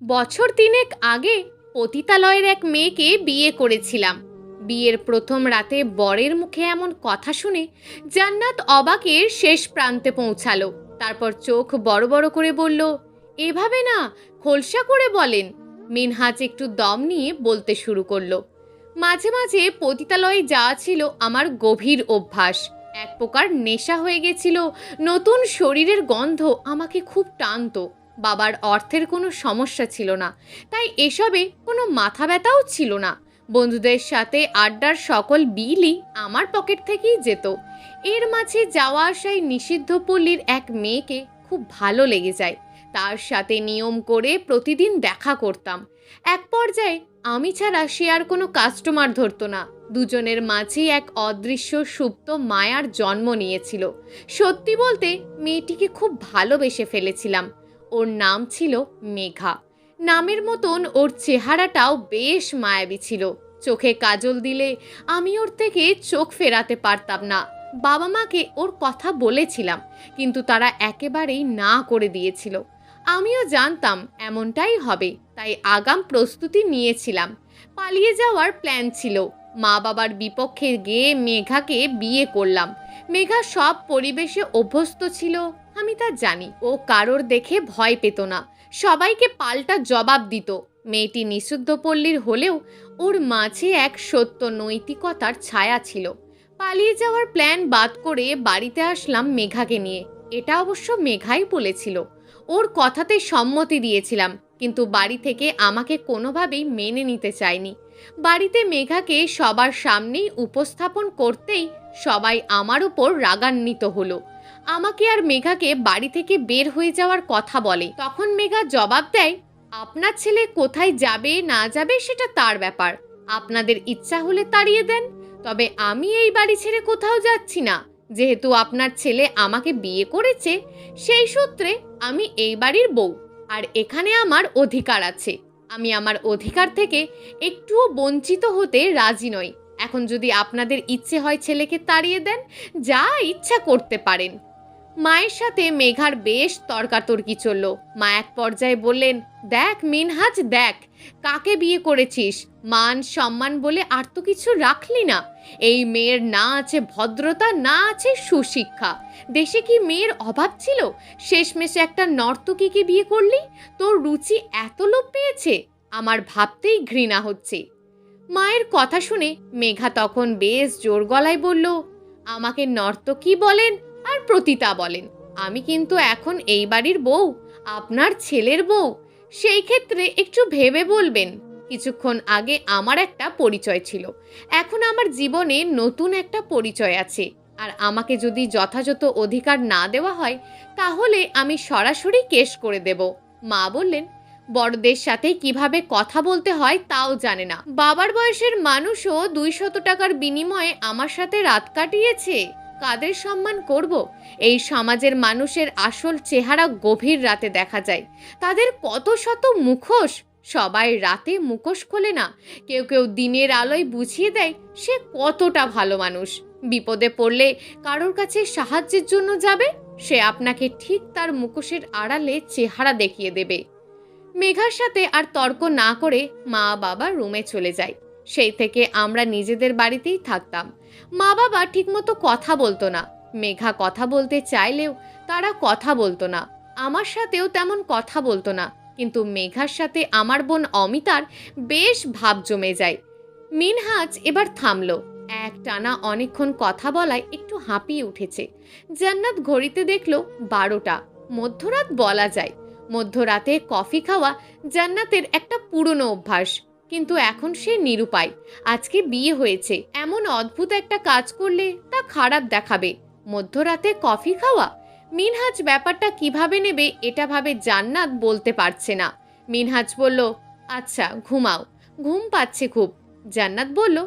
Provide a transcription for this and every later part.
বছর তিনেক আগে পতিতালয়ের এক মেয়েকে বিয়ে করেছিলাম। বিয়ের প্রথম রাতে বরের মুখে এমন কথা শুনে জান্নাত অবাকের শেষ প্রান্তে পৌঁছালো। তারপর চোখ বড় বড় করে বলল, এভাবে না, খোলসা করে বলেন। মিনহাজ একটু দম নিয়ে বলতে শুরু করলো, মাঝে মাঝে পতিতালয়ে যাওয়া ছিল আমার গভীর অভ্যাস। এক প্রকার নেশা হয়ে গেছিল। নতুন শরীরের গন্ধ আমাকে খুব টানতো। বাবার অর্থের কোনো সমস্যা ছিল না, তাই এসবে কোনো মাথা ব্যথাও ছিল না। বন্ধুদের সাথে আড্ডার সকল বিলই আমার পকেট থেকেই যেত। এর মাঝে যাওয়া আসায় নিষিদ্ধ পল্লীর এক মেয়েকে খুব ভালো লেগে যায়। তার সাথে নিয়ম করে প্রতিদিন দেখা করতাম। এক পর্যায়ে আমি ছাড়া সে আর কোনো কাস্টমার ধরতো না। দুজনের মাঝে এক অদৃশ্য সুপ্ত মায়ার জন্ম নিয়েছিল। সত্যি বলতে মেয়েটিকে খুব ভালোবেসে ফেলেছিলাম। ওর নাম ছিল মেঘা। নামের মতন ওর চেহারাটাও বেশ মায়াবী ছিল। চোখে কাজল দিলে আমি ওর থেকে চোখ ফেরাতে পারতাম না। বাবা মাকে ওর কথা বলেছিলাম, কিন্তু তারা একেবারেই না করে দিয়েছিল। আমিও জানতাম এমনটাই হবে, তাই আগাম প্রস্তুতি নিয়েছিলাম। পালিয়ে যাওয়ার প্ল্যান ছিল। মা বাবার বিপক্ষে গিয়ে মেঘাকে বিয়ে করলাম। মেঘা সব পরিবেশে অভ্যস্ত ছিল, আমি তা জানি। ও কারোর দেখে ভয় পেত না, সবাইকে পাল্টা জবাব দিত। মেয়েটি নিষিদ্ধ পল্লীর হলেও ওর মাঝে এক সত্য নৈতিকতার ছায়া ছিল। পালিয়ে যাওয়ার প্ল্যান বাদ করে বাড়িতে আসলাম মেঘাকে নিয়ে। এটা অবশ্য মেঘাই বলেছিল। ওর কথাতে সম্মতি দিয়েছিলাম, কিন্তু বাড়ি থেকে আমাকে কোনোভাবেই মেনে নিতে চায়নি। বাড়িতে মেঘাকে সবার সামনেই উপস্থাপন করতেই সবাই আমার উপর রাগান্বিত হলো। আমাকে আর মেঘাকে বাড়ি থেকে বের হয়ে যাওয়ার কথা বলে। তখন মেঘা জবাব দেয়, আপনার ছেলে কোথায় যাবে না যাবে সেটা তার ব্যাপার। আপনাদের ইচ্ছা হলে তাড়িয়ে দেন, তবে আমি এই বাড়ি ছেড়ে কোথাও যাচ্ছি না। যেহেতু আপনার ছেলে আমাকে বিয়ে করেছে, সেই সূত্রে আমি এই বাড়ির বউ, আর এখানে আমার অধিকার আছে। আমি আমার অধিকার থেকে একটুও বঞ্চিত হতে রাজি নই। এখন যদি আপনাদের ইচ্ছে হয় ছেলেকে তাড়িয়ে দেন, যা ইচ্ছা করতে পারেন। মায়ের সাথে মেঘার বেশ তর্কাতর্কি চলল। মা এক পর্যায়ে বললেন, দেখ মিনহাজ, দেখ কাকে বিয়ে করেছিস। মান সম্মান বলে আর তো কিছু রাখলি না। এই মেয়ের না আছে ভদ্রতা, না আছে সুশিক্ষা। দেশে কি মেয়ের অভাব ছিল? শেষমেশে একটা নর্তকীকে বিয়ে করলি। তোর রুচি এত লোপ পেয়েছে, আমার ভাবতেই ঘৃণা হচ্ছে। মায়ের কথা শুনে মেঘা তখন বেশ জোর গলায় বলল, আমাকে নর্তকী বলেন আর প্রতিতা বলেন, আমি কিন্তু এখন এই বাড়ির বউ, আপনার ছেলের বউ। সেই ক্ষেত্রে একটু ভেবে বলবেন। কিছুক্ষণ আগে আমার একটা পরিচয় ছিল, এখন আমার জীবনে নতুন একটা পরিচয় আছে। আর আমাকে যদি যথাযথ অধিকার না দেওয়া হয়, তাহলে আমি সরাসরি কেস করে দেব। মা বললেন, বড়দের সাথে কিভাবে কথা বলতে হয় তাও জানে না। বাবার বয়সের মানুষও 200 টাকার বিনিময়ে আমার সাথে রাত কাটিয়েছে। কাদের সম্মান করব? এই সমাজের মানুষের আসল চেহারা গভীর রাতে দেখা যায়। তাদের কত শত মুখোশ। সবাই রাতে মুখোশ খোলে না। কেউ কেউ দিনের আলোয় বুঝিয়ে দেয় সে কতটা ভালো মানুষ। বিপদে পড়লে কারোর কাছে সাহায্যের জন্য যাবে, সে আপনাকে ঠিক তার মুখোশের আড়ালে চেহারা দেখিয়ে দেবে। মেঘার সাথে আর তর্ক না করে মা বাবা রুমে চলে যায়। সেই থেকে আমরা নিজেদের বাড়িতেই থাকতাম। মা বাবা ঠিকমতো কথা বলতো না। মেঘা কথা বলতে চাইলেও তারা কথা বলতো না। আমার সাথেও তেমন কথা বলতো না। কিন্তু মেঘার সাথে আমার বোন অমিতার বেশ ভাব জমে যায়। মিনহাজ এবার থামলো। এক টানা অনেকক্ষণ কথা বলায় একটু হাঁপিয়ে উঠেছে। জান্নাত ঘড়িতে দেখলো 12টা। মধ্যরাত বলা যায়। মধ্যরাতে কফি খাওয়া জান্নাতের একটা পুরনো অভ্যাস, কিন্তু এখন সে নিরুপায়। আজকে বিয়ে হয়েছে, এমন অদ্ভুত একটা কাজ করলে তা খারাপ দেখাবে। মধ্যরাতে কফি খাওয়া, মিনহাজ ব্যাপারটা কিভাবে নেবে এটা ভাবে জান্নাত বলতে পারছে না। মিনহাজ বলল, আচ্ছা ঘুমাও, ঘুম পাচ্ছে খুব। জান্নাত বলল,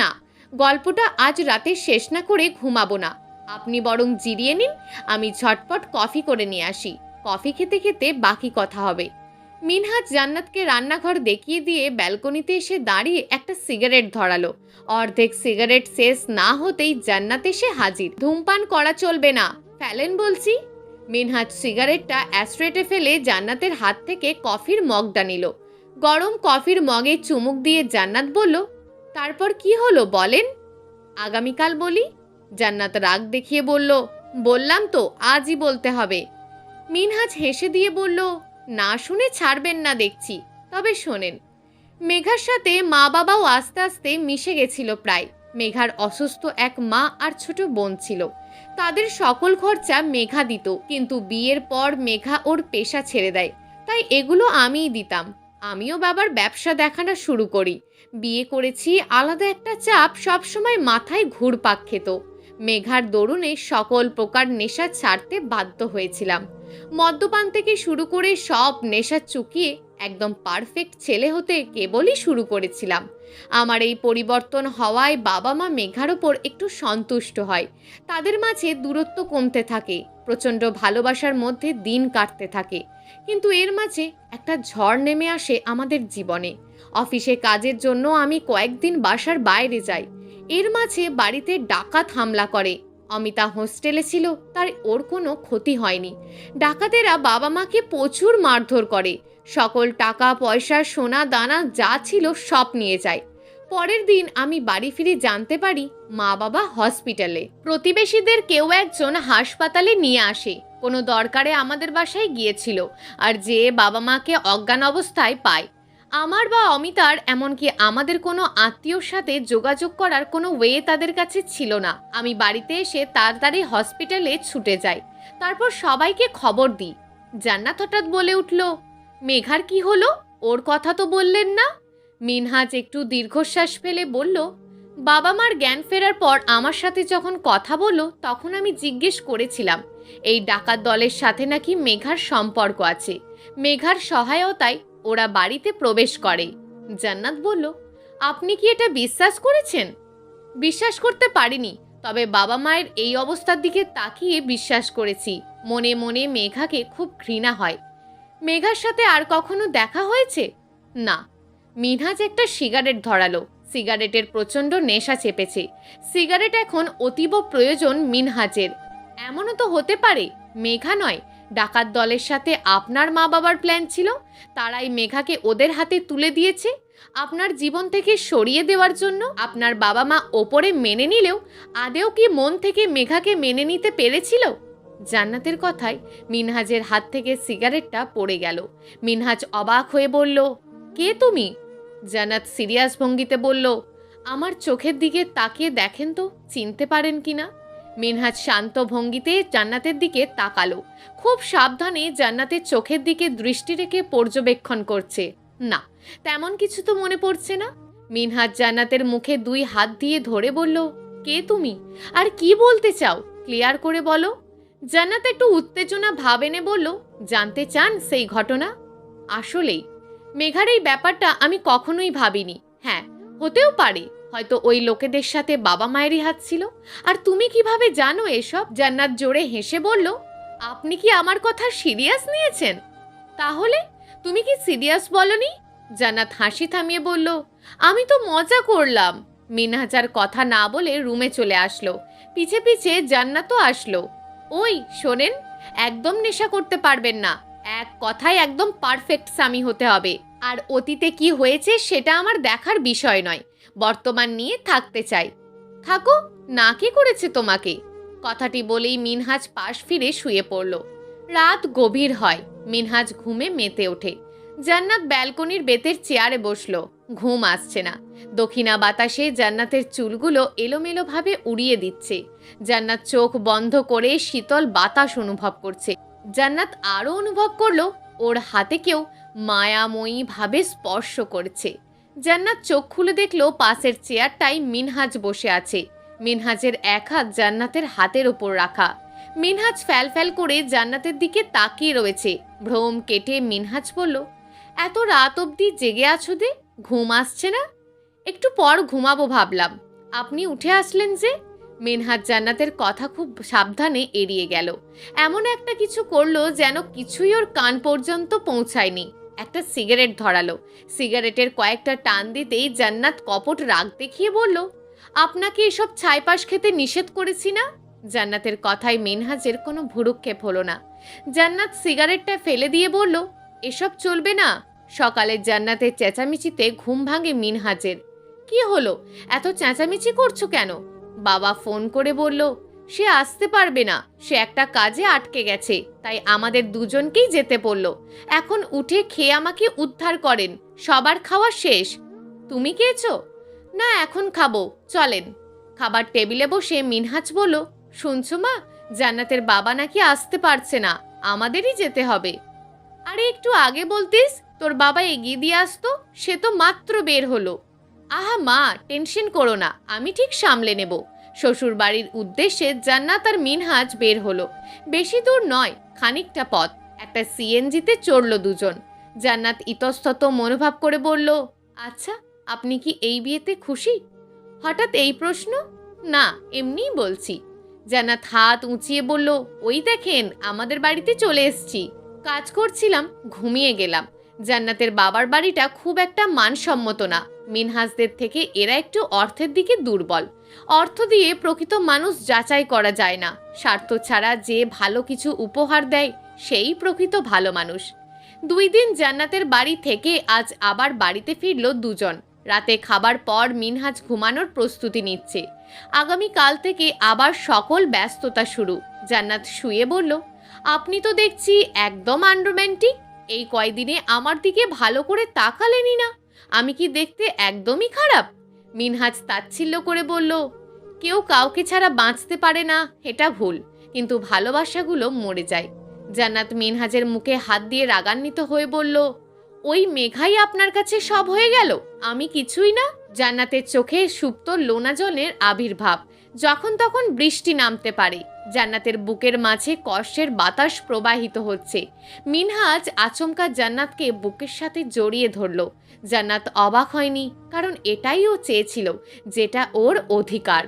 না, গল্পটা আজ রাতে শেষ না করে ঘুমাবো না। আপনি বরং জিরিয়ে নিন, আমি ঝটপট কফি করে নিয়ে আসি। কফি খেতে খেতে বাকি কথা হবে। মিনহাজ জান্নাতকে রান্নাঘর দেখিয়ে দিয়ে ব্যালকনিতে এসে দাঁড়িয়ে একটা সিগারেট ধরালো। অর্ধেক সিগারেট শেষ না হতেই জান্নাত এসে হাজির। ধূমপান করা চলবে না, ফেলেন বলছি। মিনহাজ সিগারেটটা অ্যাশট্রেতে ফেলে জান্নাতের হাত থেকে কফির মগটা নিল। গরম কফির মগে চুমুক দিয়ে জান্নাত বলল, তারপর কি হলো বলেন? আগামীকাল বলি। জান্নাত রাগ দেখিয়ে বলল, বললাম তো আজই বলতে হবে। মিনহাজ হেসে দিয়ে বলল, না শুনে ছাড়বেন না দেখছি, তবে শোনেন। মেঘার সাথে মা বাবাও আস্তে আস্তে মিশে গেছিল প্রায়। মেঘার অসুস্থ এক মা আর ছোট বোন ছিল। তাদের সকল খরচা মেঘা দিত, কিন্তু বিয়ের পর মেঘা ওর পেশা ছেড়ে দেয়, তাই এগুলো আমিই দিতাম। আমিও বাবার ব্যবসা দেখানো শুরু করি। বিয়ে করেছি, আলাদা একটা চাপ সবসময় মাথায় ঘুরপাক খেত। মেঘার দরুনে সকল প্রকার নেশা ছাড়তে বাধ্য হয়েছিলাম। মদ্যপান থেকে শুরু করে সব নেশা চুকিয়ে একদম পারফেক্ট ছেলে হতে কেবলই শুরু করেছিলাম। আমার এই পরিবর্তন হওয়ায় বাবা মা মেঘার ওপর একটু সন্তুষ্ট হয়। তাদের মাঝে দূরত্ব কমতে থাকে, প্রচণ্ড ভালোবাসার মধ্যে দিন কাটতে থাকে। কিন্তু এর মাঝে একটা ঝড় নেমে আসে আমাদের জীবনে। অফিসে কাজের জন্য আমি কয়েকদিন বাসার বাইরে যাই। এর মাঝে বাড়িতে ডাকাত হামলা করে। অমিতা হোস্টেলে ছিল, তাই ওর কোনো ক্ষতি হয়নি। ডাকাতেরা বাবা মাকে প্রচুর মারধর করে, সকল টাকা পয়সা সোনা দানা যা ছিল সব নিয়ে যায়। পরের দিন আমি বাড়ি ফিরে জানতে পারি মা বাবা হসপিটালে। প্রতিবেশীদের কেউ একজন হাসপাতালে নিয়ে আসে, কোনো দরকারে আমাদের বাসায় গিয়েছিল, আর যে বাবা মাকে অজ্ঞান অবস্থায় পায়। আমার বা অমিতার, এমনকি আমাদের কোনো আত্মীয়র সাথে যোগাযোগ করার কোনো ওয়ে তাদের কাছে ছিল না। আমি বাড়িতে এসে তাড়াতাড়ি হসপিটালে ছুটে যাই, তারপর সবাইকে খবর দিই। জান্নাত হঠাৎ বলে উঠল, মেঘার কি হলো? ওর কথা তো বললেন না। মিনহাজ একটু দীর্ঘশ্বাস ফেলে বলল, বাবা মার জ্ঞান ফেরার পর আমার সাথে যখন কথা বললো, তখন আমি জিজ্ঞেস করেছিলাম এই ডাকাত দলের সাথে নাকি মেঘার সম্পর্ক আছে। মেঘার সহায়তায় ওরা বাড়িতে প্রবেশ করে। জান্নাত বলল, আপনি কি এটা বিশ্বাস করেছেন? বিশ্বাস করতে পারিনি, তবে বাবা মায়ের এই অবস্থার দিকে তাকিয়ে বিশ্বাস করেছি। মনে মনে মেঘাকে খুব ঘৃণা হয়। মেঘার সাথে আর কখনো দেখা হয়েছে? না। মিনহাজ একটা সিগারেট ধরালো। সিগারেটের প্রচণ্ড নেশা চেপেছে। সিগারেট এখন অতীব প্রয়োজন মিনহাজের। এমনও তো হতে পারে মেঘা নয়, ডাকাত দলের সাথে আপনার মা বাবার প্ল্যান ছিল। তারাই মেঘাকে ওদের হাতে তুলে দিয়েছে আপনার জীবন থেকে সরিয়ে দেওয়ার জন্য। আপনার বাবা মা ওপরে মেনে নিলেও আদেও কি মন থেকে মেঘাকে মেনে নিতে পেরেছিল? জান্নাতের কথায় মিনহাজের হাত থেকে সিগারেটটা পড়ে গেল। মিনহাজ অবাক হয়ে বলল, কে তুমি? জান্নাত সিরিয়াস ভঙ্গিতে বলল, আমার চোখের দিকে তাকিয়ে দেখেন তো চিনতে পারেন কিনা। মিনহাজ শান্ত ভঙ্গিতে জান্নাতের দিকে তাকালো, খুব সাবধানে জান্নাতের চোখের দিকে দৃষ্টি রেখে পর্যবেক্ষণ করছে। না, তেমন কিছু তো মনে পড়ছে না। মিনহাজ জান্নাতের মুখে দুই হাত দিয়ে ধরে বলল, কে তুমি আর কি বলতে চাও, ক্লিয়ার করে বলো। জান্নাত একটু উত্তেজনা ভাব এনে বলল, জানতে চান সেই ঘটনা? আসলেই মেঘার এই ব্যাপারটা আমি কখনোই ভাবিনি। হ্যাঁ, হতেও পারে হয়তো ওই লোকেদের সাথে বাবা মায়েরই হাত ছিল। আর তুমি কিভাবে জানো এসব? জান্নাত জোরে হেসে বলল, আপনি কি আমার কথা সিরিয়াস নিয়েছেন? তাহলে তুমি কি সিরিয়াস বলনি? জান্নাত হাসি থামিয়ে বলল, আমি তো মজা করলাম। মিনহাজার কথা না বলে রুমে চলে আসলো। পিছে পিছে জান্নাতও আসলো। ওই শোনেন, একদম নেশা করতে পারবেন না। এক কথায় একদম পারফেক্ট স্বামী হতে হবে। আর অতীতে কি হয়েছে সেটা আমার দেখার বিষয় নয়, বর্তমান নিয়ে থাকতে চাই। থাকো, না কি করেছে তোমাকে? কথাটি বলেই মিনহাজ পাশ ফিরে শুয়ে পড়ল। রাত গভীর হয়, মিনহাজ ঘুমে মেতে ওঠে। জান্নাত ব্যালকনির বেতের চেয়ারে বসলো। ঘুম আসছে না। দক্ষিণা বাতাসে জান্নাতের চুলগুলো এলোমেলোভাবে উড়িয়ে দিচ্ছে। জান্নাত চোখ বন্ধ করে শীতল বাতাস অনুভব করছে। জান্নাত আরও অনুভব করলো ওর হাতে কেউ মায়াময়ী ভাবে স্পর্শ করছে। জান্নাত চোখ খুলে দেখলো পাশের চেয়ারটাই মিনহাজ বসে আছে। মিনহাজের এক হাত জান্নাতের হাতের ওপর রাখা। মিনহাজ ফ্যাল করে জান্নাতের দিকে তাকিয়ে রয়েছে। ভ্রম কেটে মিনহাজ বলল, এত রাত অবধি জেগে আছো যে, ঘুম আসছে না? একটু পর ঘুমাবো ভাবলাম, আপনি উঠে আসলেন যে। মিনহাজ জান্নাতের কথা খুব সাবধানে এড়িয়ে গেল। এমন একটা কিছু করলো যেন কিছুই ওর কান পর্যন্ত পৌঁছায়নি। একটা সিগারেট ধরালো। সিগারেটের কয়েকটা টান দিতেই জান্নাত কপট রাগ দেখিয়ে বলল, আপনাকে এসব ছাইপাশ খেতে নিষেধ করেছি না? জান্নাতের কথায় মিনহাজের কোনো ভ্রুক্ষেপ হলো না। জান্নাত সিগারেটটা ফেলে দিয়ে বলল, এসব চলবে না। সকালের জান্নাতের চেঁচামেচিতে ঘুম ভাঙে মিনহাজের। কি হলো, এত চেঁচামেচি করছো কেন? বাবা ফোন করে বলল সে আসতে পারবে না, সে একটা কাজে আটকে গেছে, তাই আমাদের দুজনকেই যেতে পড়ল। এখন উঠে খেয়ে আমাকে উদ্ধার করেন। সবার খাওয়া শেষ। তুমি খেয়েছো? না, এখন খাবো, চলেন। খাবার টেবিলে বসে মিনহাজ বলল, শুনছো মা, জান্নাতের বাবা নাকি আসতে পারছে না, আমাদেরই যেতে হবে। আরে একটু আগে বলতিস, তোর বাবা এগিয়ে দিয়ে আসতো, সে তো মাত্র বের হলো। আহা মা, টেনশন করো না, আমি ঠিক সামলে নেব। শ্বশুর বাড়ির উদ্দেশ্যে জান্নাত আর মিনহাজ বের হলো। বেশি দূর নয়, খানিকটা পথ। একটা সিএনজিতে চড়ল দুজন। জান্নাত ইতস্তত মনোভাব করে বলল, আচ্ছা, আপনি কি এই বিয়েতে খুশি? হঠাৎ এই প্রশ্ন? না, এমনিই বলছি। জান্নাত হাত উঁচিয়ে বলল, ওই দেখেন, আমাদের বাড়িতে চলে এসছি। কাজ করছিলাম, ঘুমিয়ে গেলাম। জান্নাতের বাবার বাড়িটা খুব একটা মানসম্মত না। মিনহাজদের থেকে এরা একটু অর্থের দিকে দুর্বল। অর্থ দিয়ে প্রকৃত মানুষ যাচাই করা যায় না। স্বার্থ ছাড়া যে ভালো কিছু উপহার দেয়, সেই প্রকৃত ভালো মানুষ। 2 দিন জান্নাতের বাড়ি থেকে আজ আবার বাড়িতে ফিরল দুজন। রাতে খাবার পর মিনহাজ ঘুমানোর প্রস্তুতি নিচ্ছে। আগামীকাল থেকে আবার সকল ব্যস্ততা শুরু। জান্নাত শুয়ে বলল, আপনি তো দেখছি একদম আনরোম্যান্টিক। এই কয়দিনে আমার দিকে ভালো করে তাকালেনই না। আমি কি দেখতে একদমই খারাপ? মিনহাজ তাচ্ছিল্য করে বলল, কেউ কাউকে ছাড়া বাঁচতে পারে না, এটা ভুল, কিন্তু ভালোবাসাগুলো মরে যায়। জান্নাত মিনহাজের মুখে হাত দিয়ে রাগান্বিত হয়ে বলল, ওই মেঘাই আপনার কাছে সব হয়ে গেল, আমি কিছুই না? জান্নাতের চোখে সুপ্ত লোনা জলের আবির্ভাব। যখন তখন বৃষ্টি নামতে পারে। জান্নাতের বুকের মাঝে কষ্টের বাতাস প্রবাহিত হচ্ছে। মিনহাজ আচমকা জান্নাতকে বুকের সাথে জড়িয়ে ধরল। জান্নাত অবাক হয়নি, কারণ এটাই ও চেয়েছিল, যেটা ওর অধিকার।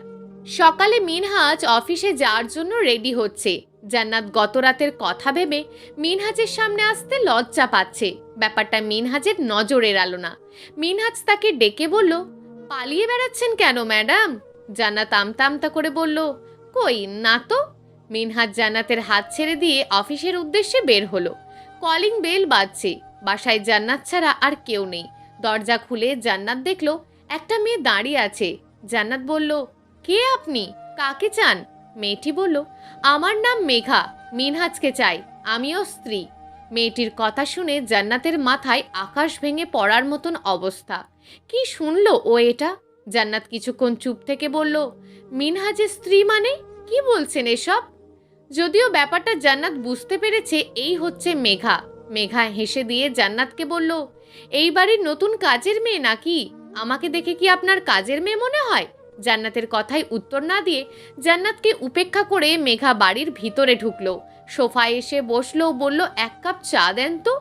সকালে মিনহাজ অফিসে যাওয়ার জন্য রেডি হচ্ছে। জান্নাত গত রাতের কথা ভেবে মিনহাজের সামনে আসতে লজ্জা পাচ্ছে। ব্যাপারটা মিনহাজের নজর এড়ালো না। মিনহাজ তাকে ডেকে বলল, পালিয়ে বেড়াচ্ছেন কেন ম্যাডাম? জান্নাত আমতা আমতা করে বলল, কই না তো। মিনহাজ জান্নাতের হাত ছেড়ে দিয়ে অফিসের উদ্দেশ্যে বের হলো। কলিং বেল বাজছে। বাসায় জান্নাত ছাড়া আর কেউ নেই। দরজা খুলে জান্নাত দেখলো একটা মেয়ে দাঁড়িয়ে আছে। জান্নাত বলল, কে আপনি? কাকে চান? মেয়েটি বলল, আমার নাম মেঘা, মিনহাজকে চাই, আমিও স্ত্রী। মেয়েটির কথা শুনে জান্নাতের মাথায় আকাশ ভেঙে পড়ার মতন অবস্থা। কি শুনলো ও এটা? জান্নাত কিছুক্ষণ চুপ থেকে বলল, মিনহাজের স্ত্রী মানে? কি বলছেন এসব? যদিও ব্যাপারটা জান্নাত বুঝতে পেরেছে এই হচ্ছে মেঘা। মেঘা হেসে দিয়ে জান্নাতকে বলল, এই বাড়ির নতুন কাজের মেয়ে নাকি? আমাকে দেখে কি আপনার কাজের মেয়ে মনে হয়? জান্নাতের কথায় উত্তর না দিয়ে জান্নাতকে উপেক্ষা করে মেঘা বাড়ির ভিতরে ঢুকলো। সোফায় এসে বসলো, বলল, এক কাপ চা দেন তো।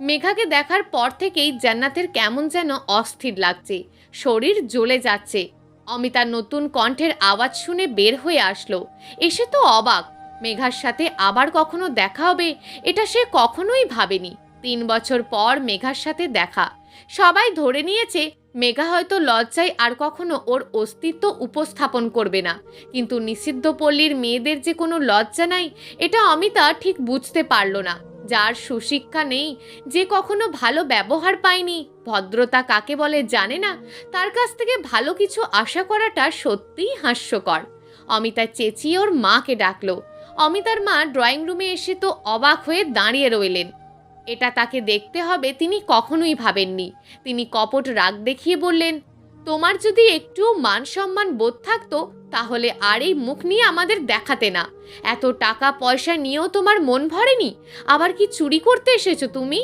মেঘাকে দেখার পর থেকেই জান্নাতের কেমন যেন অস্থির লাগছে, শরীর জ্বলে যাচ্ছে। অমিতার নতুন কণ্ঠের আওয়াজ শুনে বের হয়ে আসলো। এসে তো অবাক, মেঘার সাথে আবার কখনো দেখা হবে এটা সে কখনোই ভাবেনি। 3 বছর পর মেঘার সাথে দেখা। সবাই ধরে নিয়েছে মেঘা হয়তো লজ্জায় আর কখনো ওর অস্তিত্ব উপস্থাপন করবে না। কিন্তু নিষিদ্ধ পল্লীর মেয়েদের যে কোনো লজ্জা নাই, এটা অমিতা ঠিক বুঝতে পারল না। যার সুশিক্ষা নেই, যে কখনো ভালো ব্যবহার পায়নি, ভদ্রতা কাকে বলে জানে না, তার কাছ থেকে ভালো কিছু আশা করাটা সত্যিই হাস্যকর। অমিতা চেঁচিয়ে ওর মাকে ডাকলো। অমিতার মা ড্রয়িং রুমে এসে তো অবাক হয়ে দাঁড়িয়ে রইলেন। এটা তাকে দেখতে হবে তিনি কখনোই ভাবেননি। তিনি কপট রাগ দেখিয়ে বললেন, তোমার যদি একটু মান সম্মান বোধ থাকতো, তাহলে আর এই মুখ নিয়ে আমাদের দেখাতে না। এত টাকা পয়সা নিয়েও তোমার মন ভরেনি? আবার কি চুরি করতে এসেছো তুমি?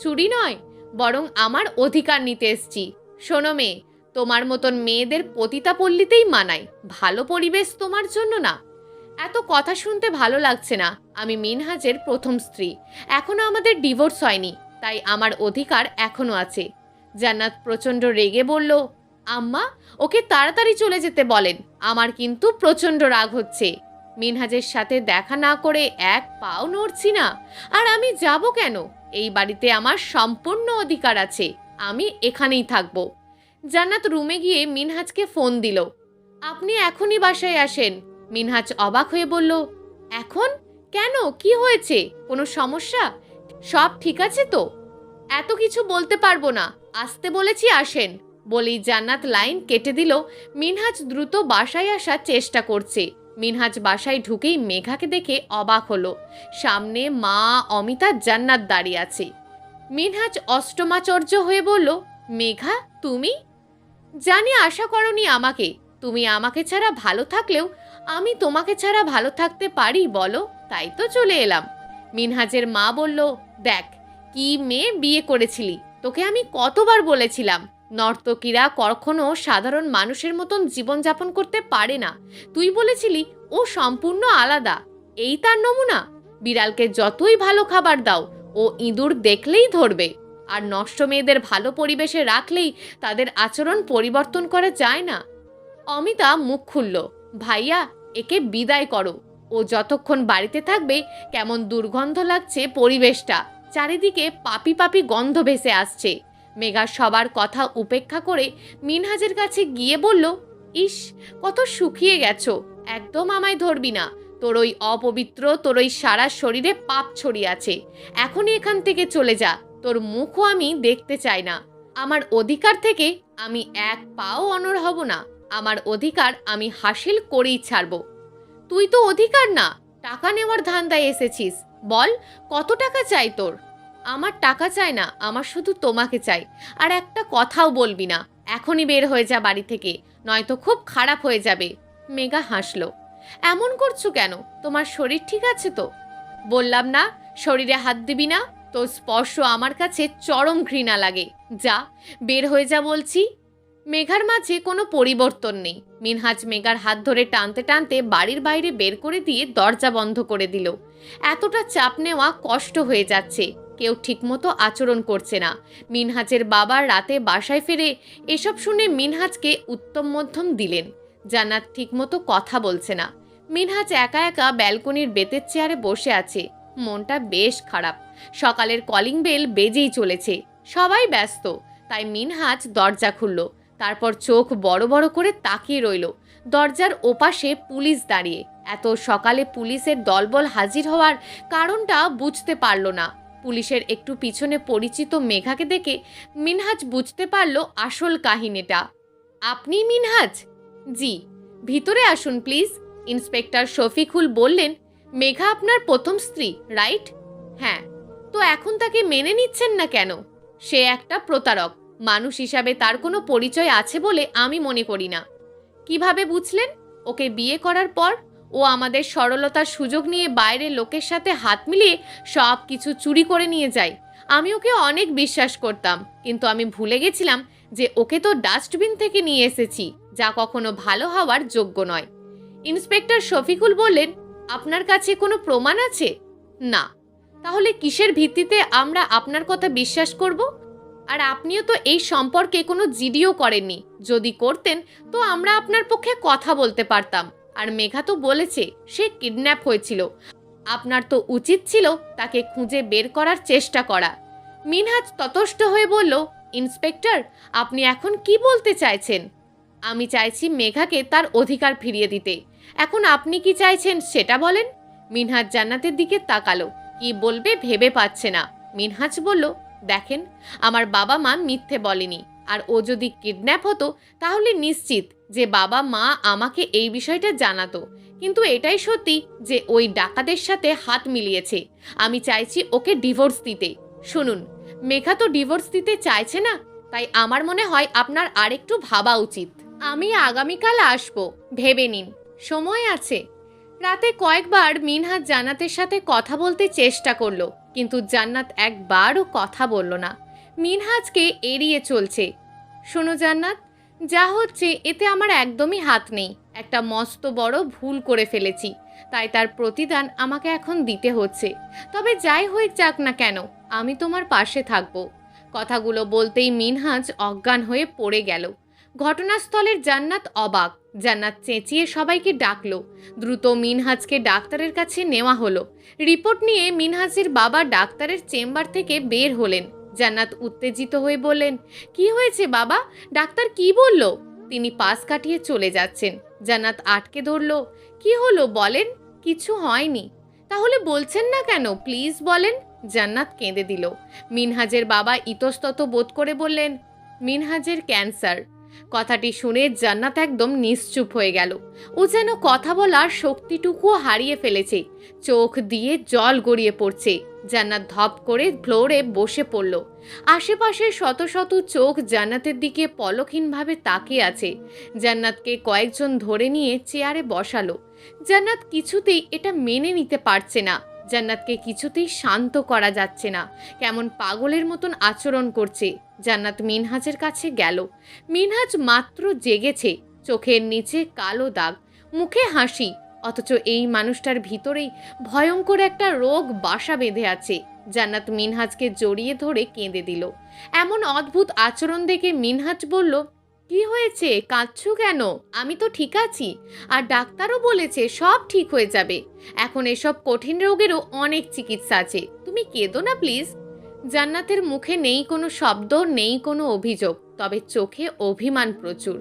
চুরি নয়, বরং আমার অধিকার নিতে এসছি। শোনো মেয়ে, তোমার মতন মেয়েদের পতিতাপল্লীতেই মানায়, ভালো পরিবেশ তোমার জন্য না। এত কথা শুনতে ভালো লাগছে না। আমি মিনহাজের প্রথম স্ত্রী, এখনো আমাদের ডিভোর্স হয়নি, তাই আমার অধিকার এখনো আছে। জান্নাত প্রচণ্ড রেগে বলল, আম্মা, ওকে তাড়াতাড়ি চলে যেতে বলেন, আমার কিন্তু প্রচণ্ড রাগ হচ্ছে। মিনহাজের সাথে দেখা না করে এক পাও নড়ছি না। আর আমি যাব কেন? এই বাড়িতে আমার সম্পূর্ণ অধিকার আছে, আমি এখানেই থাকবো। জান্নাত রুমে গিয়ে মিনহাজকে ফোন দিল। আপনি এখনই বাসায় আসেন। মিনহাজ অবাক হয়ে বলল, এখন কেন, কি হয়েছে, কোনো সমস্যা, সব ঠিক আছে তো? এত কিছু বলতে পারবো না, আসতে বলেছি আসেন, বলেই জান্নাত লাইন কেটে দিল। মিনহাজ দ্রুত বাসায় আসার চেষ্টা করছে। মিনহাজ বাসায় ঢুকেই মেঘাকে দেখে অবাক হলো। সামনে মা, অমিতা, জান্নাত দাঁড়িয়ে আছে। মিনহাজ অষ্টমাচর্য হয়ে বলল, মেঘা তুমি? জানি আশা করনি আমাকে, তুমি আমাকে ছাড়া ভালো থাকলেও আমি তোমাকে ছাড়া ভালো থাকতে পারি বলো, তাই তো চলে এলাম। মিনহাজের মা বলল, দেখ কি মেয়ে বিয়ে করেছিলি, তোকে আমি কতবার বলেছিলাম নর্তকীরা কখনো সাধারণ মানুষের মতন জীবনযাপন করতে পারে না। তুই বলেছিলি ও সম্পূর্ণ আলাদা, এই তার নমুনা। বিড়ালকে যতই ভালো খাবার দাও ও ইঁদুর দেখলেই ধরবে, আর নষ্ট মেয়েদের ভালো পরিবেশে রাখলেই তাদের আচরণ পরিবর্তন করা যায় না। অমিতা মুখ খুলল, ভাইয়া একে বিদায় করো, ও যতক্ষণ বাড়িতে থাকবে কেমন দুর্গন্ধ লাগছে পরিবেশটা, চারিদিকে পাপি পাপি গন্ধ ভেসে আসছে। মেঘা সবার কথা উপেক্ষা করে মিনহাজের কাছে গিয়ে বলল, ইস কত শুকিয়ে গেছো, একদম আমায় ধরবি না, তোর ওই অপবিত্র, তোর ওই সারা শরীরে পাপ ছড়িয়ে আছে, এখনই এখান থেকে চলে যা, তোর মুখও আমি দেখতে চাই না। আমার অধিকার থেকে আমি এক পাও অনড় হব না, আমার অধিকার আমি হাসিল করেই ছাড়ব। তুই তো অধিকার না, টাকা নেওয়ার ধান্দায় এসেছিস, বল কত টাকা চাই তোর? আমার টাকা চাই না, আমার শুধু তোমাকে চাই, আর একটা কথাও বলবি না, এখনই বের হয়ে যা বাড়ি থেকে, নয়তো খুব খারাপ হয়ে যাবে। মেঘা হাসল, এমন করছো কেন, তোমার শরীর ঠিক আছে তো? বললাম না শরীরে হাত দিবি না, তোর স্পর্শ আমার কাছে চরম ঘৃণা লাগে, যা বের হয়ে যা বলছি। মেঘার মাঝে কোনো পরিবর্তন নেই। মিনহাজ মেঘার হাত ধরে টানতে টানতে বাড়ির বাইরে বের করে দিয়ে দরজা বন্ধ করে দিল। এতটা চাপ নেওয়া কষ্ট হয়ে যাচ্ছে, কেউ ঠিকমতো আচরণ করছে না। মিনহাজের বাবা রাতে বাসায় ফিরে এসব শুনে মিনহাজকে উত্তম মধ্যম দিলেন। জান্নাত ঠিকমতো কথা বলছে না। মিনহাজ একা একা ব্যালকনির বেতের চেয়ারে বসে আছে, মনটা বেশ খারাপ। সকালের কলিং বেল বেজেই চলেছে, সবাই ব্যস্ত, তাই মিনহাজ দরজা খুলল। তারপর চোখ বড় বড় করে তাকিয়ে রইল। দরজার ওপাশে পুলিশ দাঁড়িয়ে। এত সকালে পুলিশের দলবল হাজির হওয়ার কারণটা বুঝতে পারল না। পুলিশের একটু পিছনে পরিচিত মেঘাকে দেখে মিনহাজ বুঝতে পারল আসল কাহিনীটা। আপনি মিনহাজ? জি। ভিতরে আসুন প্লিজ। ইন্সপেক্টর শফিকুল বললেন, মেঘা আপনার প্রথম স্ত্রী, রাইট? হ্যাঁ। তো এখন তাকে মেনে নিচ্ছেন না কেন? সে একটা প্রতারক, মানুষ হিসাবে তার কোনো পরিচয় আছে বলে আমি মনে করি না। কিভাবে বুঝলেন? ওকে বিয়ে করার পর ও আমাদের সরলতার সুযোগ নিয়ে বাইরের লোকের সাথে হাত মিলিয়ে সব কিছু চুরি করে নিয়ে যায়। আমি ওকে অনেক বিশ্বাস করতাম, কিন্তু আমি ভুলে গেছিলাম যে ওকে তো ডাস্টবিন থেকে নিয়ে এসেছি, যা কখনো ভালো হওয়ার যোগ্য নয়। ইন্সপেক্টর শফিকুল বললেন, আপনার কাছে কোনো প্রমাণ আছে? না। তাহলে কিসের ভিত্তিতে আমরা আপনার কথা বিশ্বাস করব? আর আপনিও তো এই সম্পর্কে কোনো জিডিও করেননি, যদি করতেন তো আমরা আপনার পক্ষে কথা বলতে পারতাম। আর মেঘা তো বলেছে সে কিডন্যাপ হয়েছিল, আপনার তো উচিত ছিল তাকে খুঁজে বের করার চেষ্টা করা। মিনহাজ ততষ্ট হয়ে বলল, ইন্সপেক্টর আপনি এখন কি বলতে চাইছেন? আমি চাইছি মেঘাকে তার অধিকার ফিরিয়ে দিতে। এখন আপনি কি চাইছেন সেটা বলেন। মিনহাজ জান্নাতের দিকে তাকালো, কি বলবে ভেবে পাচ্ছে না। মিনহাজ বলল, দেখেন আমার বাবা মা মিথ্যে বলেনি, আর ও যদি কিডন্যাপ হতো তাহলে নিশ্চিত যে বাবা মা আমাকে এই বিষয়টা জানাতো। কিন্তু এটাই সত্যি যে ওই ডাকাতের সাথে হাত মিলিয়েছে। আমি চাইছি ওকে ডিভোর্স দিতে। শুনুন, মেঘা তো ডিভোর্স দিতে চাইছে না, তাই আমার মনে হয় আপনার আরেকটু ভাবা উচিত। আমি আগামীকাল আসবো, ভেবে নিন, সময় আছে। রাতে কয়েকবার মিনহাজ জান্নাতের সাথে কথা বলতে চেষ্টা করলো, কিন্তু জান্নাত একবারও কথা বলল না। মিনহাজকে এড়িয়ে চলছে। শোনো জান্নাত, যা হচ্ছে এতে আমার একদমই হাত নেই। একটা মস্ত বড় ভুল করে ফেলেছি, তাই তার প্রতিদান আমাকে এখন দিতে হচ্ছে। তবে যাই হয়ে যাক না কেন, আমি তোমার পাশে থাকবো। কথাগুলো বলতেই মিনহাজ অজ্ঞান হয়ে পড়ে গেল। ঘটনাস্থলের জান্নাত অবাক। জান্নাত চেঁচিয়ে সবাইকে ডাকলো। দ্রুত মিনহাজকে ডাক্তারের কাছে নেওয়া হলো। রিপোর্ট নিয়ে মিনহাজের বাবা ডাক্তারের চেম্বার থেকে বের হলেন। জান্নাত উত্তেজিত হয়ে বললেন, কি হয়েছে বাবা, ডাক্তার কি বলল? তিনি পাশ কাটিয়ে চলে যাচ্ছেন। জান্নাত আটকে ধরল। কি হলো বলেন? কিছু হয়নি। তাহলে বলছেন না কেন? প্লিজ বলেন। জান্নাত কেঁদে দিল। মিনহাজের বাবা ইতস্তত বোধ করে বললেন, মিনহাজের ক্যান্সার। কথাটি শুনে জান্নাত একদম নিশ্চুপ হয়ে গেল। ও যেন কথা বলার শক্তিটুকুও হারিয়ে ফেলেছে। চোখ দিয়ে জল গড়িয়ে পড়ছে। জান্নাত ধপ করে ফ্লোরে বসে পড়ল। আশেপাশে শত শত চোখ জান্নাতের দিকে পলকহীনভাবে তাকিয়ে আছে। জান্নাতকে কয়েকজন ধরে নিয়ে চেয়ারে বসালো। জান্নাত কিছুতেই এটা মেনে নিতে পারছে না। জান্নাতকে কিছুতেই শান্ত করা যাচ্ছে না। কেমন পাগলের মতন আচরণ করছে। জান্নাত মিনহাজের কাছে গেল। মিনহাজ মাত্র জেগেছে। চোখের নিচে কালো দাগ, মুখে হাসি, অথচ এই মানুষটার ভিতরেই ভয়ঙ্কর একটা রোগ বাসা বেঁধে আছে। জান্নাত মিনহাজকে জড়িয়ে ধরে কেঁদে দিল। এমন অদ্ভুত আচরণ দেখে মিনহাজ বলল, কি হয়েছে? কাঁদছো কেন? আমি তো ঠিক আছি, আর ডাক্তারও বলেছে সব ঠিক হয়ে যাবে। এখন এসব কঠিন রোগেরও অনেক চিকিৎসা আছে, তুমি কেঁদো না প্লিজ। জান্নাতের মুখে নেই কোনো শব্দ, নেই কোনো অভিযোগ, তবে চোখে অভিমান প্রচুর।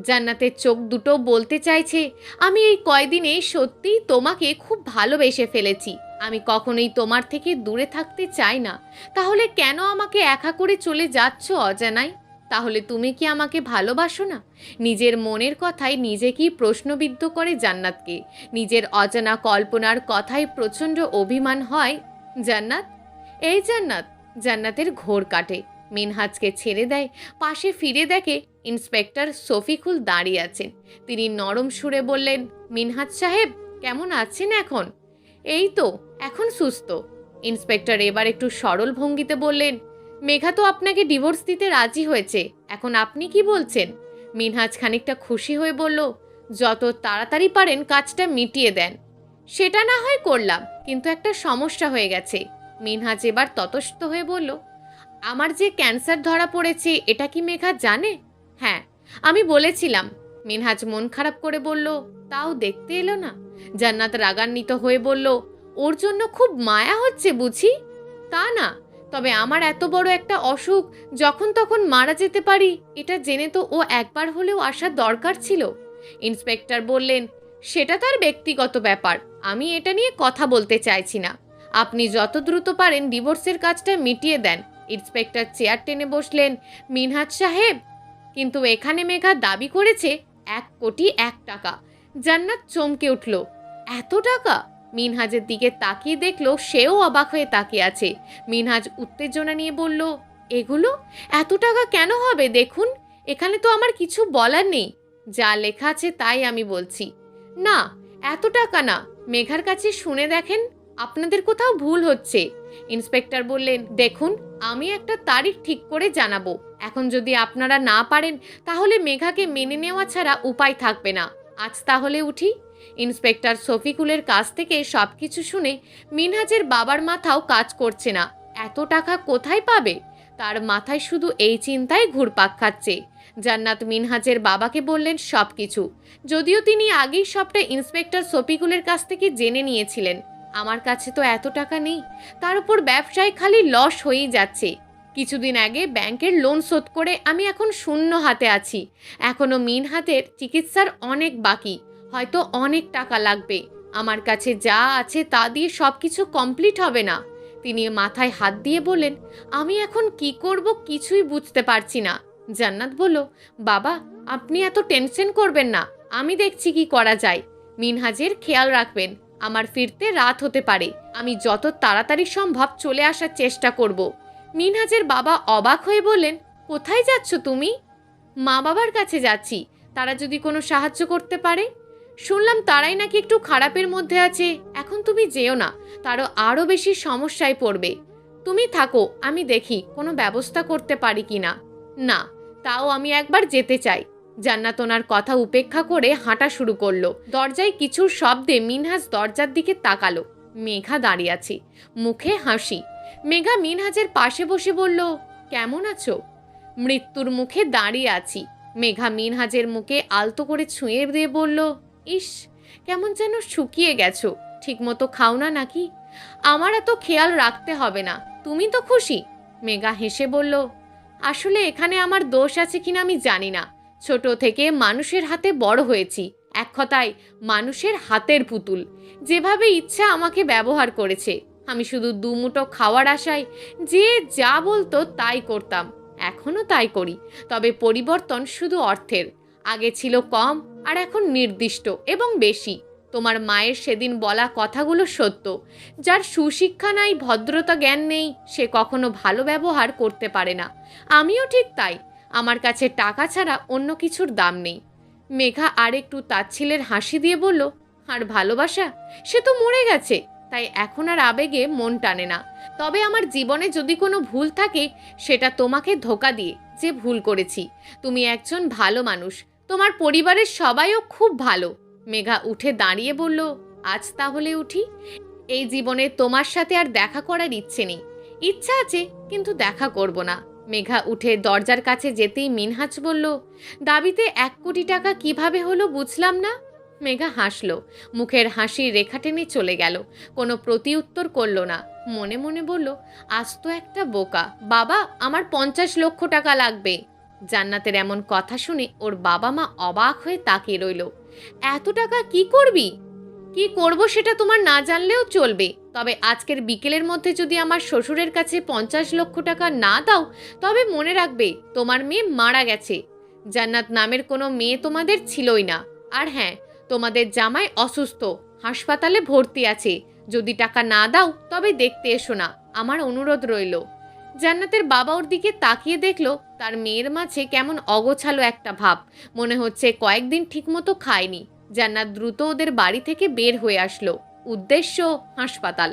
জান্নাতের চোখ দুটো বলতে চাইছে, আমি এই কয়দিনে সত্যিই তোমাকে খুব ভালোবেসে ফেলেছি। আমি কখনোই তোমার থেকে দূরে থাকতে চাই না। তাহলে কেন আমাকে একা করে চলে যাচ্ছ অজানায়? তাহলে তুমি কি আমাকে ভালোবাসো না? নিজের মনের কথায় নিজেকেই প্রশ্নবিদ্ধ করে জান্নাতকে। নিজের অজানা কল্পনার কথায় প্রচণ্ড অভিমান হয় জান্নাত। এই জান্নাত। জান্নাতের ঘোর কাটে। মিনহাজকে ছেড়ে দেয়। পাশে ফিরে দেখে ইন্সপেক্টর শফিকুল দাঁড়িয়ে আছেন। তিনি নরম সুরে বললেন, মিনহাজ সাহেব কেমন আছেন এখন? এই তো, এখন সুস্থ। ইন্সপেক্টর এবার একটু সরল ভঙ্গিতে বললেন, মেঘা তো আপনাকে ডিভোর্স দিতে রাজি হয়েছে, এখন আপনি কি বলছেন? মিনহাজ খানিকটা খুশি হয়ে বলল, যত তাড়াতাড়ি পারেন কাজটা মিটিয়ে দেন। সেটা না হয় করলাম, কিন্তু একটা সমস্যা হয়ে গেছে। মিনহাজ এবার ততস্থ হয়ে বলল, আমার যে ক্যান্সার ধরা পড়েছে এটা কি মেঘা জানে? হ্যাঁ, আমি বলেছিলাম। মিনহাজ মন খারাপ করে বলল, তাও দেখতে এলো না? জান্নাত রাগান্বিত হয়ে বলল, ওর জন্য খুব মায়া হচ্ছে বুঝি? তা না, তবে আমার এত বড় একটা অসুখ, যখন তখন মারা যেতে পারি, এটা জেনে তো ও একবার হলেও আসার দরকার ছিল। ইন্সপেক্টর বললেন, সেটা তার ব্যক্তিগত ব্যাপার, আমি এটা নিয়ে কথা বলতে চাইছি না। আপনি যত দ্রুত পারেন ডিভোর্সের কাজটা মিটিয়ে দেন। ইন্সপেক্টর চেয়ার টেনে বসলেন। মিনহাজ সাহেব, কিন্তু এখানে মেঘা দাবি করেছে 1,01,00,000 টাকা। জান্নাত চমকে উঠল। এত টাকা? মিনহাজের দিকে তাকিয়ে দেখলো সেও অবাক হয়ে তাকিয়ে আছে। মিনহাজ উত্তেজনা নিয়ে বলল, এগুলো এত টাকা কেন হবে? দেখুন, এখানে তো আমার কিছু বলার নেই। যা লেখা আছে তাই আমি বলছি। না, এত টাকা না। মেঘার কাছে শুনে দেখেন, আপনাদের কোথাও ভুল হচ্ছে। ইন্সপেক্টর বললেন, দেখুন, আমি একটা তারিখ ঠিক করে জানাবো। এখন যদি আপনারা না পারেন, তাহলে মেঘাকে মেনে নেওয়া ছাড়া উপায় থাকবে না। আজ তাহলে উঠি। ইন্সপেক্টর শফিকুলের কাছ থেকে সবকিছু শুনে মিনহাজের বাবার মাথাও কাজ করছে না। এত টাকা কোথায় পাবে? তার মাথায় শুধু এই চিন্তায় ঘুরপাক খাচ্ছে। জান্নাত মিনহাজের বাবাকে বললেন সবকিছু, যদিও তিনি আগেই সবটা ইন্সপেক্টর শফিকুলের কাছ থেকে জেনে নিয়েছিলেন। আমার কাছে তো এত টাকা নেই, তার উপর ব্যবসায় খালি লস হয়েই যাচ্ছে। কিছুদিন আগে ব্যাংকের লোন শোধ করে আমি এখন শূন্য হাতে আছি। এখনও মিনহাজের চিকিৎসার অনেক বাকি, হয়তো অনেক টাকা লাগবে। আমার কাছে যা আছে তা দিয়ে সব কিছু কমপ্লিট হবে না। তিনি মাথায় হাত দিয়ে বললেন, আমি এখন কি করব কিছুই বুঝতে পারছি না। জান্নাত বলল, বাবা আপনি এত টেনশন করবেন না, আমি দেখছি কি করা যায়। মিনহাজের খেয়াল রাখবেন, আমার ফিরতে রাত হতে পারে। আমি যত তাড়াতাড়ি সম্ভব চলে আসার চেষ্টা করব। মিনহাজের বাবা অবাক হয়ে বললেন, কোথায় যাচ্ছ তুমি? মা বাবার কাছে যাচ্ছি, তারা যদি কোনো সাহায্য করতে পারে। শুনলাম তারাই নাকি একটু খারাপের মধ্যে আছে। এখন তুমি যেও না, তারও আরও বেশি সমস্যায় পড়বে। তুমি থাকো, আমি দেখি কোনো ব্যবস্থা করতে পারি কি না। না, তাও আমি একবার যেতে চাই। জান্নাত ওনার কথা উপেক্ষা করে হাঁটা শুরু করলো। দরজায় কিছুর শব্দে মিনহাজ দরজার দিকে তাকালো। মেঘা দাঁড়িয়ে আছে, মুখে হাসি। মেঘা মিনহাজের পাশে বসে বলল, কেমন আছো? মৃত্যুর মুখে দাঁড়িয়ে আছি। মেঘা মিনহাজের মুখে আলতো করে ছুঁয়ে দিয়ে বলল, ইস, কেমন যেন শুকিয়ে গেছো। ঠিকমতো খাও না নাকি? আমার এত খেয়াল রাখতে হবে না, তুমি তো খুশি। মেঘা হেসে বলল, আসলে এখানে আমার দোষ আছে কিনা আমি জানি না। ছোট থেকে মানুষের হাতে বড় হয়েছি, এক কথায় মানুষের হাতের পুতুল। যেভাবে ইচ্ছা আমাকে ব্যবহার করেছে। আমি শুধু দুমুঠো খাওয়ার আশায় যে যা বলতো তাই করতাম, এখনও তাই করি। তবে পরিবর্তন শুধু অর্থের। আগে ছিল কম, আর এখন নির্দিষ্ট এবং বেশি। তোমার মায়ের সেদিন বলা কথাগুলো সত্য। যার সুশিক্ষা নাই, ভদ্রতা জ্ঞান নেই, সে কখনো ভালো ব্যবহার করতে পারে না। আমিও ঠিক তাই। আমার কাছে টাকা ছাড়া অন্য কিছুর দাম নেই। মেঘা আর একটু তাচ্ছিলের হাসি দিয়ে বলল, আর ভালোবাসা, সে তো মরে গেছে, তাই এখন আর আবেগে মন টানে না। তবে আমার জীবনে যদি কোনো ভুল থাকে, সেটা তোমাকে ধোঁকা দিয়ে যে ভুল করেছি। তুমি একজন ভালো মানুষ, তোমার পরিবারের সবাইও খুব ভালো। মেঘা উঠে দাঁড়িয়ে বলল, আজ তাহলে উঠি। এই জীবনে তোমার সাথে আর দেখা করার ইচ্ছে নেই। ইচ্ছা আছে, কিন্তু দেখা করব না। মেঘা উঠে দরজার কাছে যেতেই মিনহাজ বলল, দাবিতে 1 কোটি টাকা কিভাবে হলো বুঝলাম না। মেঘা হাসল, মুখের হাসির রেখা টেনে চলে গেল। কোনো প্রতিউত্তর করল না। মনে মনে বলল, আজ তো একটা বোকা। বাবা, আমার 50 লক্ষ টাকা লাগবে। জান্নাতের এমন কথা শুনে ওর বাবা মা অবাক হয়ে তাকিয়ে রইল। এত টাকা কি করবি? কি করব সেটা তোমার না জানলেও চলবে। তবে আজকের বিকেলের মধ্যে যদি আমার শ্বশুরের কাছে 50 লক্ষ টাকা না দাও, তবে মনে রাখবে তোমার মেয়ে মারা গেছে। জান্নাত নামের কোনো মেয়ে তোমাদের ছিলই না। আর হ্যাঁ, তোমাদের জামাই অসুস্থ, হাসপাতালে ভর্তি আছে। যদি টাকা না দাও তবে দেখতে এসো না, আমার অনুরোধ রইল। জান্নাতের বাবা ওর দিকে তাকিয়ে দেখলো তার মেয়ের মাঝে কেমন অগোছালো একটা ভাব। মনে হচ্ছে কয়েকদিন ঠিকমতো খায়নি। জান্নাত দ্রুত ওদের বাড়ি থেকে বের হয়ে আসলো। উদ্দেশ্য হাসপাতাল।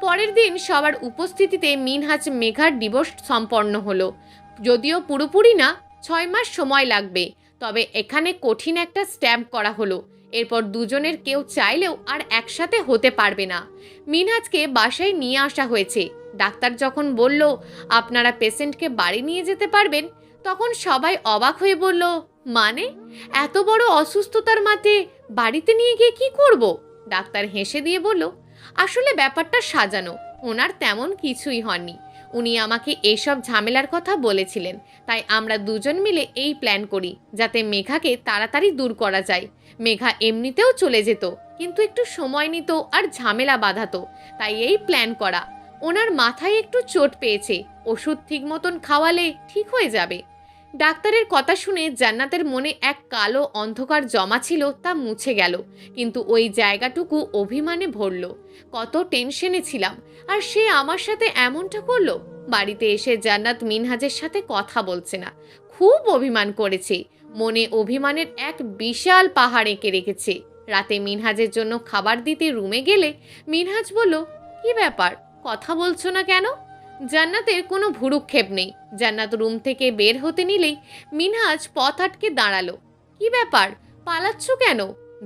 পরের দিন সবার উপস্থিতিতে মিনহাজ মেঘার ডিভোর্স সম্পন্ন হলো। যদিও পুরোপুরি না, 6 মাস সময় লাগবে। তবে এখানে কঠিন একটা স্ট্যাম্প করা হলো। এরপর দুজনের কেউ চাইলেও আর একসাথে হতে পারবে না। মিনহাজকে বাসায় নিয়ে আসা হয়েছে। ডাক্তার যখন বলল আপনারা পেশেন্টকে বাড়ি নিয়ে যেতে পারবেন, তখন সবাই অবাক হয়ে বলল, মানে এত বড় অসুস্থতার মাঝে বাড়িতে নিয়ে গিয়ে কি করব? ডাক্তার হেসে দিয়ে বলল, আসলে ব্যাপারটা সাজানো, ওনার তেমন কিছুই হয়নি। উনি আমাকে এইসব ঝামেলার কথা বলেছিলেন, তাই আমরা দুজন মিলে এই প্ল্যান করি যাতে মেঘাকে তাড়াতাড়ি দূর করা যায়। মেঘা এমনিতেও চলে যেত, কিন্তু একটু সময় নিত আর ঝামেলা বাঁধাতো, তাই এই প্ল্যান করা। ওনার মাথায় একটু চোট পেয়েছে, ওষুধ ঠিক মতন খাওয়ালে ঠিক হয়ে যাবে। ডাক্তারের কথা শুনে জান্নাতের মনে এক কালো অন্ধকার জমা ছিল, তা মুছে গেল। কিন্তু ওই জায়গাটুকু অভিমানে ভরল। কত টেনশনে ছিলাম, আর সে আমার সাথে এমনটা করলো। বাড়িতে এসে জান্নাত মিনহাজের সাথে কথা বলছে না। খুব অভিমান করেছে। মনে অভিমানের এক বিশাল পাহাড় এঁকে রেখেছে। রাতে মিনহাজের জন্য খাবার দিতে রুমে গেলে মিনহাজ বলল, কি ব্যাপার, কথা বলছো না কেন? জান্নাতের কোনো ভুরুক্ষেপ নেই। জান্নাত রুম থেকে বের হতে নিলেই মিনহাজ পথ আটকে দাঁড়ালো। কি ব্যাপার, পালাচ্ছ কেন?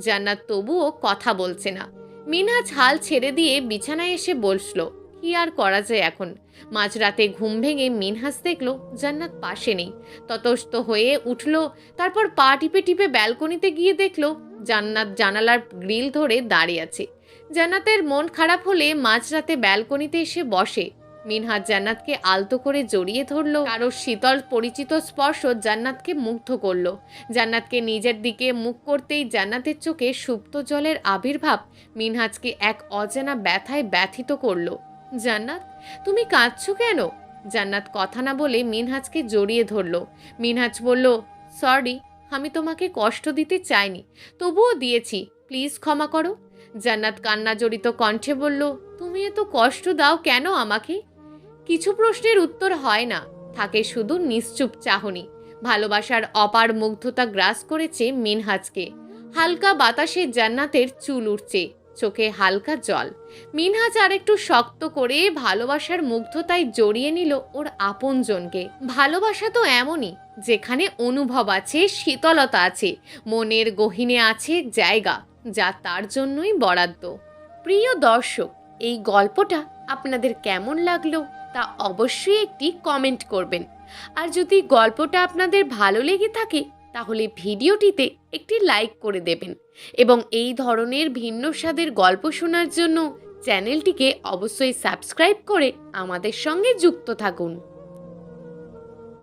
জান্নাত তবুও কথা বলছে না। মিনহাজ হাল ছেড়ে দিয়ে বিছানায় এসে বসলো। কি আর করা যায় এখন? মাঝরাতে ঘুম ভেঙে মিনহাজ দেখলো জান্নাত পাশে নেই। ততস্থ হয়ে উঠল। তারপর পা টিপে টিপে ব্যালকনিতে গিয়ে দেখলো জান্নাত জানালার গ্রিল ধরে দাঁড়িয়ে আছে। জান্নাতের মন খারাপ হলে মাঝরাতে ব্যালকনিতে এসে বসে। মিনহাজ জান্নাতকে আলতো করে জড়িয়ে ধরলো। কারো শীতল পরিচিত স্পর্শ জান্নাতকে মুগ্ধ করলো। জান্নাতকে নিজের দিকে মুখ করতেই জান্নাতের চোখে সুপ্ত জলের আবির্ভাব মিনহাজকে এক অজানা ব্যথায় ব্যথিত করলো। জান্নাত, তুমি কাঁদছো কেন? জান্নাত কথা না বলে মিনহাজকে জড়িয়ে ধরলো। মিনহাজ বলল, সরি, আমি তোমাকে কষ্ট দিতে চাইনি, তবুও দিয়েছি, প্লিজ ক্ষমা করো। জান্নাত কান্না জড়িত কণ্ঠে বলল, তুমি এত কষ্ট দাও কেন আমাকে? কিছু প্রশ্নের উত্তর হয় না, থাকে শুধু নিশ্চুপ চাহনি। ভালোবাসার অপার মুগ্ধতা গ্রাস করেছে মিনহাজকে। হালকা বাতাসে জান্নাতের চুল উঠছে, চোখে হালকা জল। মিনহাজ আর একটু শক্ত করে ভালোবাসার মুগ্ধতায় জড়িয়ে নিল ওর আপনজনকে। ভালোবাসা তো এমনই, যেখানে অনুভব আছে, শীতলতা আছে, মনের গহীনে আছে জায়গা, যা তার জন্যই বরাদ্দ। প্রিয় দর্শক, এই গল্পটা আপনাদের কেমন লাগলো তা অবশ্যই একটি কমেন্ট করবেন। আর যদি গল্পটা আপনাদের ভালো লেগে থাকে তাহলে ভিডিওটিতে একটি লাইক করে দেবেন এবং এই ধরনের ভিন্ন স্বাদের গল্প শোনার জন্য চ্যানেলটিকে অবশ্যই সাবস্ক্রাইব করে আমাদের সঙ্গে যুক্ত থাকুন।